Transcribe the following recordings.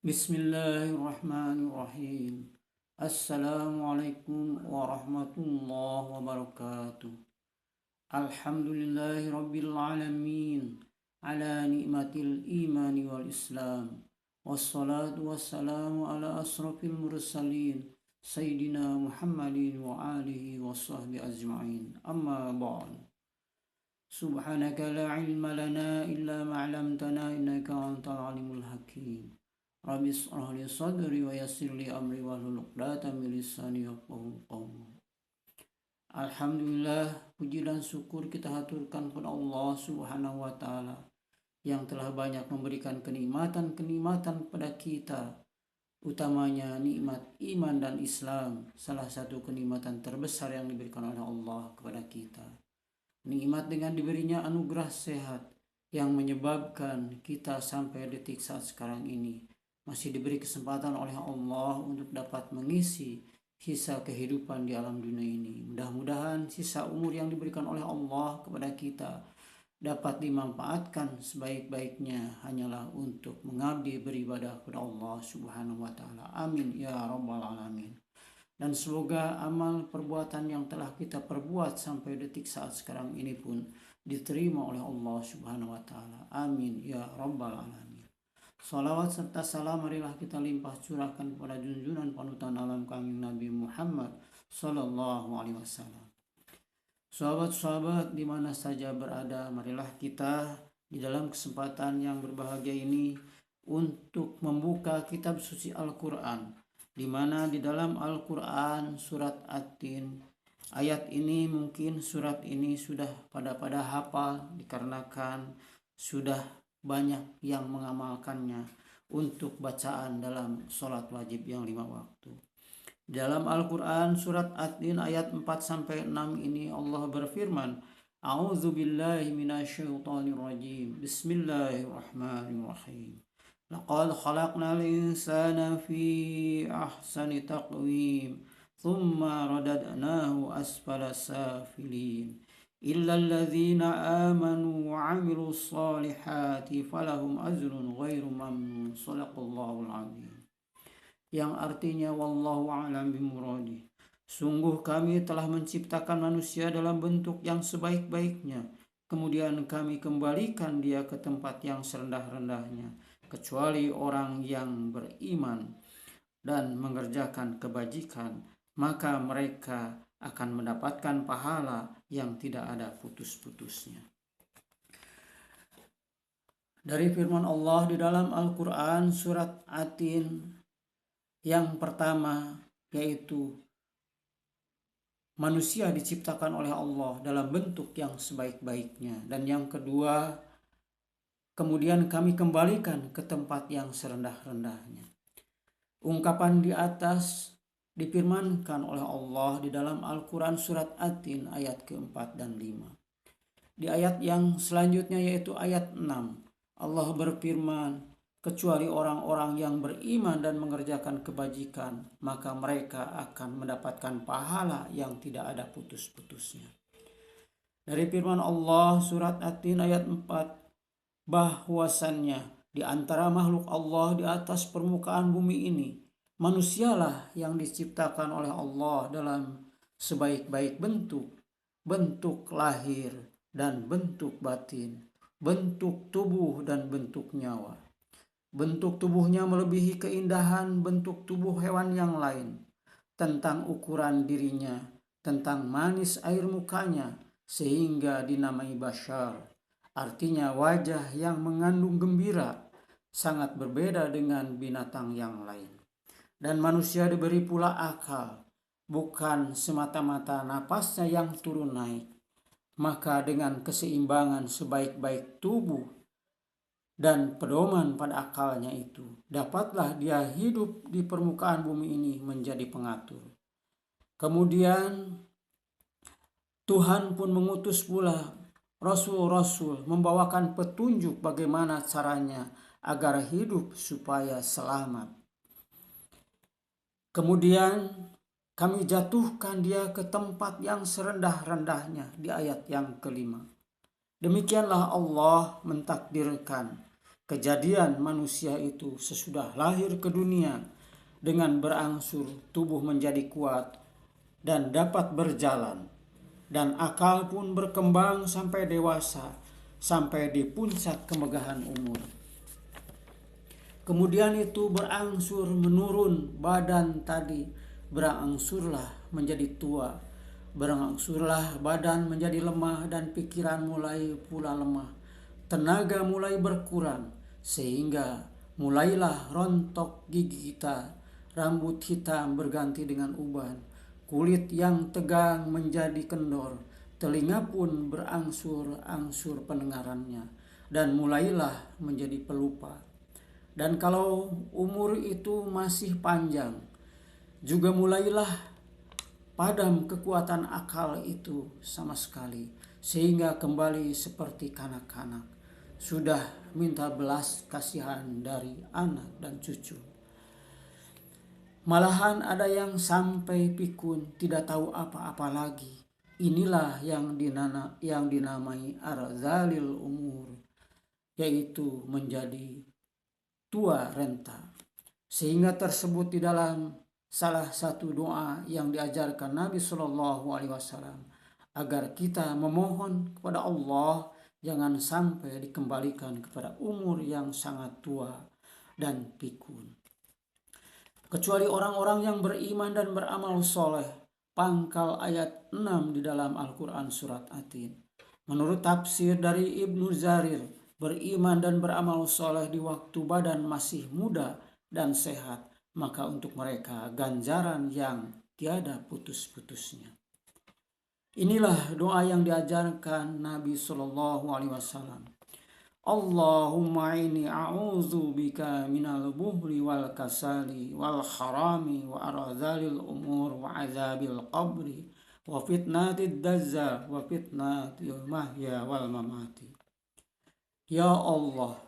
Bismillahirrahmanirrahim. Assalamualaikum warahmatullahi wabarakatuh. Alhamdulillahi rabbil alamin ala ni'matil imani wal islam. Wassalatu wassalamu ala asrafil mursalin Sayyidina Muhammadin wa alihi wa sahbihi ajma'in. Amma ba'd. Subhanaka la ilma lana illa ma'lamtana innaka antal alimul hakim. Rabbi shrah li sadri wa yassir li amri wahlul 'uqdatam min lisani yafqahu qawli. Alhamdulillah, puji dan syukur kita haturkan kepada Allah Subhanahu wa taala yang telah banyak memberikan kenikmatan-kenikmatan kepada kita, utamanya nikmat iman dan Islam, salah satu kenikmatan terbesar yang diberikan oleh Allah kepada kita. Nikmat dengan diberinya anugerah sehat yang menyebabkan kita sampai detik saat sekarang ini masih diberi kesempatan oleh Allah untuk dapat mengisi sisa kehidupan di alam dunia ini. Mudah-mudahan sisa umur yang diberikan oleh Allah kepada kita dapat dimanfaatkan sebaik-baiknya hanyalah untuk mengabdi beribadah kepada Allah Subhanahu wa taala. Amin ya rabbal alamin. Dan semoga amal perbuatan yang telah kita perbuat sampai detik saat sekarang ini pun diterima oleh Allah Subhanahu wa taala. Amin ya rabbal alamin. Salawat serta salam marilah kita limpah curahkan kepada junjungan panutan alam kami Nabi Muhammad sallallahu alaihi wasallam. Sahabat-sahabat di mana saja berada, marilah kita di dalam kesempatan yang berbahagia ini untuk membuka kitab suci Al-Qur'an, di mana di dalam Al-Qur'an surat At-Tin, ayat ini mungkin surat ini sudah pada hafal dikarenakan sudah banyak yang mengamalkannya untuk bacaan dalam sholat wajib yang 5 waktu. Dalam Al-Quran surat At-Tin ayat 4-6 ini Allah berfirman, A'udzu billahi minasyaitonir rajim. Bismillahirrahmanirrahim. Laqad khalaqnal insana fi ahsani taqwim, thumma radadnahu asfala safilin. إلا الذين آمنوا وعملوا الصالحات فلهم أجر غير ممنون. Shadaqallahul azim. Yang artinya wallahu a'lam bimuradi. Sungguh kami telah menciptakan manusia dalam bentuk yang sebaik-baiknya, kemudian kami kembalikan dia ke tempat yang serendah-rendahnya, kecuali orang yang beriman dan mengerjakan kebajikan, maka mereka akan mendapatkan pahala yang tidak ada putus-putusnya. Dari firman Allah di dalam Al-Quran surat At-Tin yang pertama, yaitu manusia diciptakan oleh Allah dalam bentuk yang sebaik-baiknya, dan yang kedua, kemudian kami kembalikan ke tempat yang serendah-rendahnya. Ungkapan di atas difirmankan oleh Allah di dalam Al-Quran surat At-Tin ayat ke-4 dan 5. Di ayat yang selanjutnya yaitu ayat 6, Allah berfirman, kecuali orang-orang yang beriman dan mengerjakan kebajikan, maka mereka akan mendapatkan pahala yang tidak ada putus-putusnya. Dari firman Allah surat At-Tin ayat 4, bahwasannya di antara makhluk Allah di atas permukaan bumi ini, manusialah yang diciptakan oleh Allah dalam sebaik-baik bentuk lahir dan bentuk batin, bentuk tubuh dan bentuk nyawa. Bentuk tubuhnya melebihi keindahan bentuk tubuh hewan yang lain, tentang ukuran dirinya, tentang manis air mukanya, sehingga dinamai Bashar, artinya wajah yang mengandung gembira, sangat berbeda dengan binatang yang lain. Dan manusia diberi pula akal, bukan semata-mata napasnya yang turun naik. Maka dengan keseimbangan sebaik-baik tubuh dan pedoman pada akalnya itu, dapatlah dia hidup di permukaan bumi ini menjadi pengatur. Kemudian Tuhan pun mengutus pula rasul-rasul membawakan petunjuk bagaimana caranya agar hidup supaya selamat. Kemudian kami jatuhkan dia ke tempat yang serendah-rendahnya di ayat yang kelima. Demikianlah Allah mentakdirkan Kejadian manusia itu sesudah lahir ke dunia dengan berangsur tubuh menjadi kuat dan dapat berjalan, dan akal pun berkembang sampai dewasa, sampai di puncak kemegahan umur. Kemudian itu berangsur menurun badan tadi, berangsurlah menjadi tua, berangsurlah badan menjadi lemah, dan pikiran mulai pula lemah. Tenaga mulai berkurang, sehingga mulailah rontok gigi kita, rambut hitam berganti dengan uban, kulit yang tegang menjadi kendor, telinga pun berangsur-angsur pendengarannya, dan mulailah menjadi pelupa. Dan kalau umur itu masih panjang, juga mulailah padam kekuatan akal itu sama sekali, sehingga kembali seperti kanak-kanak, sudah minta belas kasihan dari anak dan cucu. Malahan ada yang sampai pikun, tidak tahu apa-apa lagi. Inilah yang dinamai arzalil umur, yaitu menjadi tua renta. Sehingga tersebut di dalam salah satu doa yang diajarkan Nabi Shallallahu Alaihi Wasallam, agar kita memohon kepada Allah jangan sampai dikembalikan kepada umur yang sangat tua dan pikun. Kecuali orang-orang yang beriman dan beramal soleh. Pangkal ayat 6 di dalam Al-Quran surat Atin. Menurut tafsir dari Ibnu Jarir, beriman dan beramal soleh di waktu badan masih muda dan sehat, maka untuk mereka ganjaran yang tiada putus-putusnya. Inilah doa yang diajarkan Nabi Shallallahu Alaihi Wasallam. Allahumma inni a'udzu bika minal buhri wal kasali wal harami wa aradhalil umur wa azabil qabri wa fitnatid dajjal wa fitnatil mahya wal mamati. Ya Allah,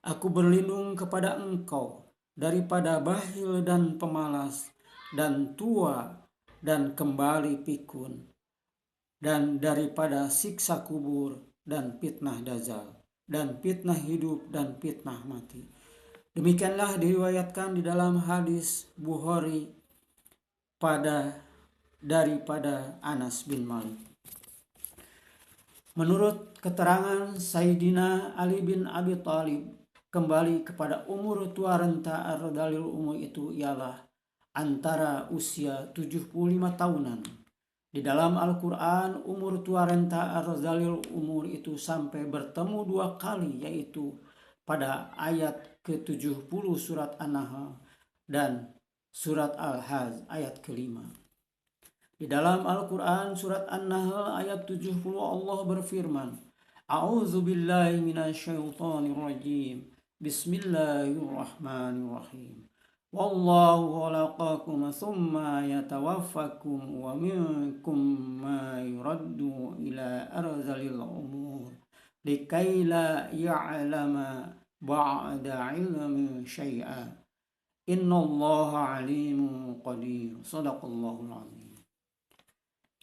aku berlindung kepada Engkau daripada bakhil dan pemalas, dan tua dan kembali pikun, dan daripada siksa kubur dan fitnah dajjal, dan fitnah hidup dan fitnah mati. Demikianlah diriwayatkan di dalam hadis Bukhari daripada Anas bin Malik. Menurut keterangan Sayyidina Ali bin Abi Thalib, kembali kepada umur tua renta ardalil umur itu ialah antara usia 75 tahunan. Di dalam Al-Quran, umur tua renta arzalil umur itu sampai bertemu 2 kali, yaitu pada ayat ke-70 surat An-Nahl dan surat Al-Hajj ayat ke-5. Di dalam Al-Quran surat An-Nahl ayat 70 Allah berfirman, A'udzu billahi minasyaitonir rajim. Bismillahirrahmanirrahim. Wallahu khalaqakum thumma yatawaffakum wa minkum ma yuraddu ila arzalil umur likai la ya'lama ba'da ilmi syai'a innallaha alimun qadir. Shadaqallahul azim.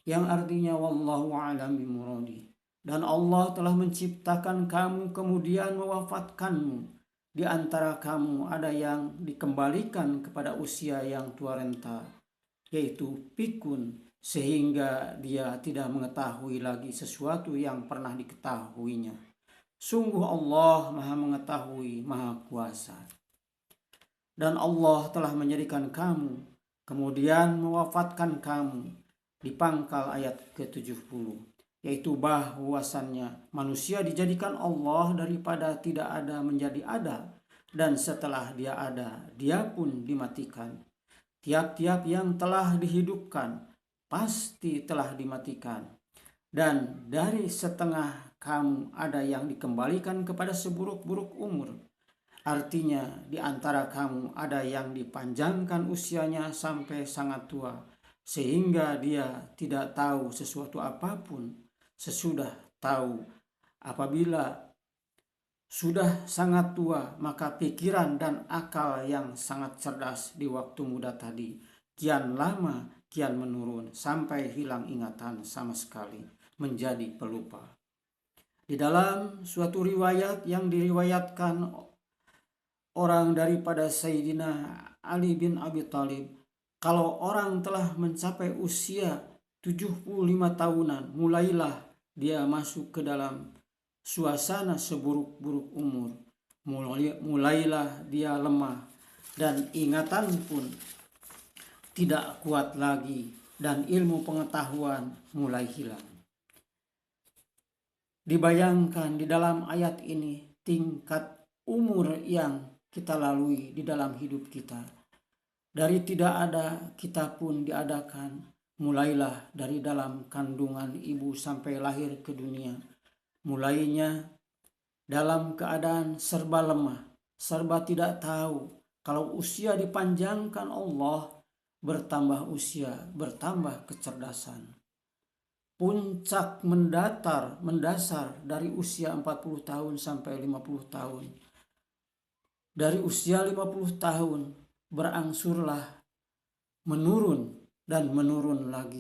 Yang artinya wallahu a'lam bimuradi, dan Allah telah menciptakan kamu kemudian mewafatkanmu. Di antara kamu ada yang dikembalikan kepada usia yang tua renta, yaitu pikun, sehingga dia tidak mengetahui lagi sesuatu yang pernah diketahuinya. Sungguh Allah Maha Mengetahui, Maha Kuasa. Dan Allah telah menjadikan kamu, kemudian mewafatkan kamu. Di pangkal ayat ke-70. Yaitu bahwasannya manusia dijadikan Allah daripada tidak ada menjadi ada, dan setelah dia ada, dia pun dimatikan. Tiap-tiap yang telah dihidupkan pasti telah dimatikan, dan dari setengah kamu ada yang dikembalikan kepada seburuk-buruk umur. Artinya di antara kamu ada yang dipanjangkan usianya sampai sangat tua, sehingga dia tidak tahu sesuatu apapun sesudah tahu. Apabila sudah sangat tua, maka pikiran dan akal yang sangat cerdas di waktu muda tadi kian lama kian menurun sampai hilang ingatan sama sekali, menjadi pelupa. Di dalam suatu riwayat yang diriwayatkan orang daripada Sayyidina Ali bin Abi Thalib, kalau orang telah mencapai usia 75 tahunan, mulailah dia masuk ke dalam suasana seburuk-buruk umur. Mulailah dia lemah dan ingatan pun tidak kuat lagi dan ilmu pengetahuan mulai hilang. Dibayangkan di dalam ayat ini tingkat umur yang kita lalui di dalam hidup kita. Dari tidak ada kita pun diadakan. Mulailah dari dalam kandungan ibu sampai lahir ke dunia. Mulainya dalam keadaan serba lemah, serba tidak tahu. Kalau usia dipanjangkan Allah, bertambah usia, bertambah kecerdasan. Puncak mendasar dari usia 40 tahun sampai 50 tahun. Dari usia 50 tahun berangsurlah menurun dan menurun lagi.